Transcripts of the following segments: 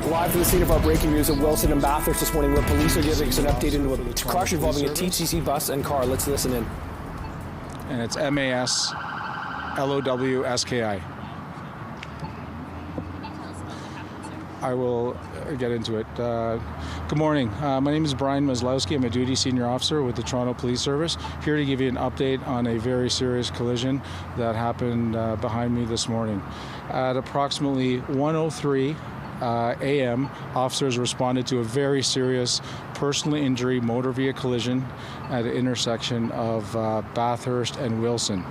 Live from the scene of our breaking news at Wilson and Bathurst this morning, where police are giving us an update into a crash involving a TTC bus and car. Let's listen in. And it's MASLOWSKI. I will get into it. Good morning. My name is Brian Maslowski. I'm a duty senior officer with the Toronto Police Service, here to give you an update on a very serious collision that happened behind me this morning. At approximately 1:03 a.m., officers responded to a very serious personal injury motor vehicle collision at an intersection of Bathurst and Wilson.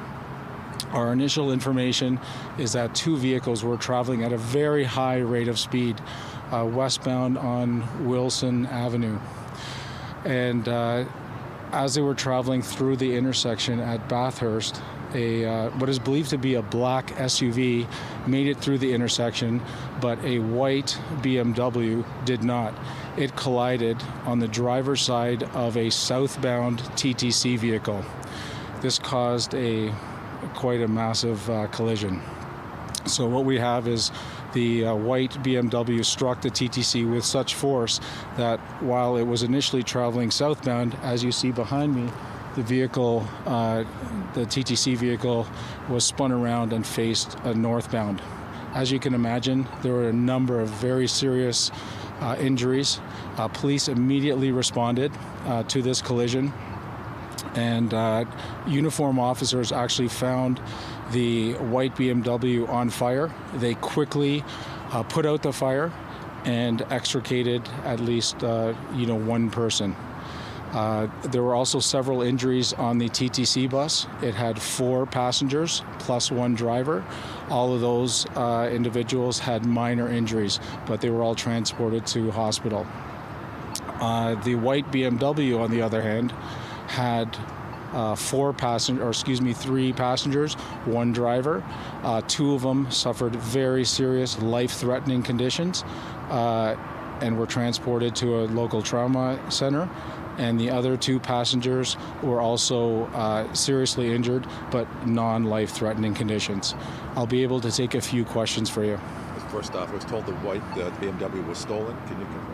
Our initial information is that two vehicles were traveling at a very high rate of speed westbound on Wilson Avenue. And as they were traveling through the intersection at Bathurst, what is believed to be a black SUV made it through the intersection, but a white BMW did not. It collided on the driver's side of a southbound TTC vehicle. This caused quite a massive collision. So what we have is the white BMW struck the TTC with such force that while it was initially traveling southbound, as you see behind me, the vehicle, the TTC vehicle, was spun around and faced northbound. As you can imagine, there were a number of very serious injuries. Police immediately responded to this collision, and uniform officers actually found the white BMW on fire. They quickly put out the fire and extricated at least one person. There were also several injuries on the TTC bus. It had 4 passengers plus 1 driver. All of those individuals had minor injuries, but they were all transported to hospital. The white BMW, on the other hand, had 3 passengers, 1 driver. 2 of them suffered very serious life-threatening conditions and were transported to a local trauma center. And the other 2 passengers were also seriously injured, but non-life-threatening conditions. I'll be able to take a few questions for you. First off, I was told the white BMW was stolen. Can you confirm?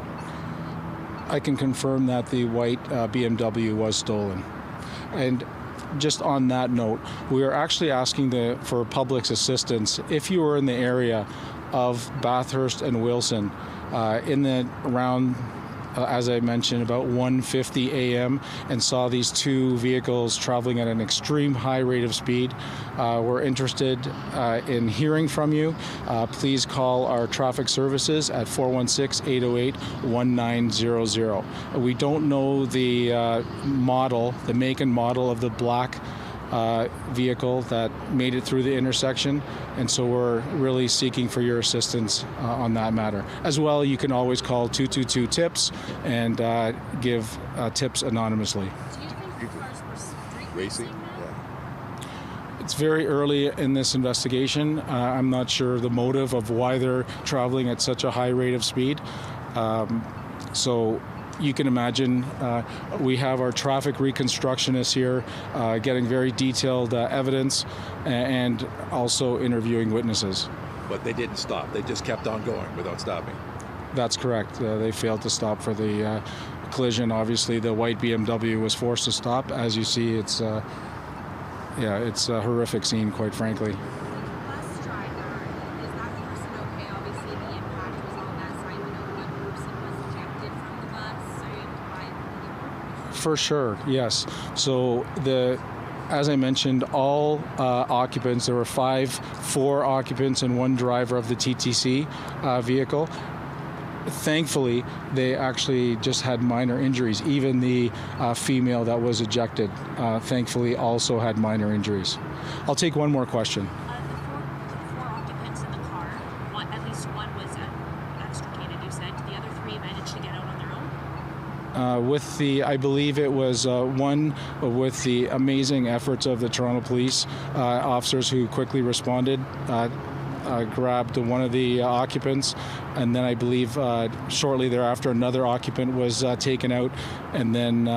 I can confirm that the white BMW was stolen. And just on that note, we are actually asking for public's assistance. If you were in the area of Bathurst and Wilson, around as I mentioned, about 1:50 a.m. and saw these 2 vehicles traveling at an extreme high rate of speed. We're interested in hearing from you. Please call our traffic services at 416-808-1900. We don't know the make and model of the black vehicle that made it through the intersection, and so we're really seeking for your assistance on that matter. As well, you can always call 222-TIPS and give tips anonymously. Do you think the cars were street racing? Yeah. It's very early in this investigation. I'm not sure the motive of why they're traveling at such a high rate of speed. So you can imagine we have our traffic reconstructionists here getting very detailed evidence and also interviewing witnesses. But they didn't stop. They just kept on going without stopping. That's correct. They failed to stop for the collision. Obviously, the white BMW was forced to stop. As you see, it's a horrific scene, quite frankly. For sure, yes. So as I mentioned, all occupants, there were 4 occupants and 1 driver of the TTC vehicle. Thankfully, they actually just had minor injuries. Even the female that was ejected, thankfully, also had minor injuries. I'll take one more question. The 4 occupants in the car, at least 1 was extricated, you said. The other 3 managed to get out on their own? I believe it was 1 with the amazing efforts of the Toronto Police officers who quickly responded, grabbed one of the occupants, and then I believe shortly thereafter another occupant was taken out, and then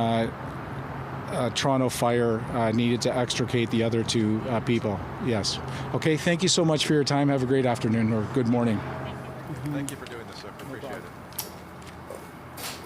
Toronto Fire needed to extricate the other 2 people. Yes. Okay, thank you so much for your time. Have a great afternoon or good morning. Thank you for doing this, sir. Appreciate it.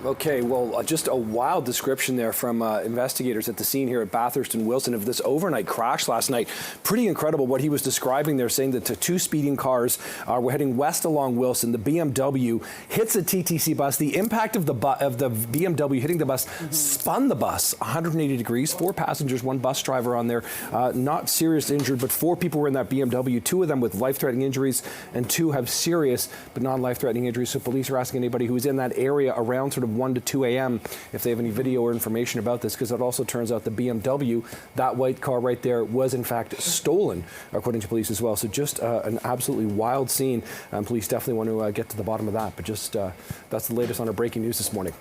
Okay, well, just a wild description there from investigators at the scene here at Bathurst and Wilson of this overnight crash last night. Pretty incredible what he was describing there, saying that the two speeding cars were heading west along Wilson. The BMW hits a TTC bus. The impact of the BMW hitting the bus spun the bus 180 degrees. 4 passengers, 1 bus driver on there. Not serious injured, but 4 people were in that BMW. 2 of them with life-threatening injuries, and 2 have serious but non-life-threatening injuries. So police are asking anybody who is in that area around sort of 1 to 2 a.m. if they have any video or information about this, because it also turns out the BMW, that white car right there, was in fact stolen, according to police as well. So just an absolutely wild scene. Police definitely want to get to the bottom of that. But just that's the latest on our breaking news this morning.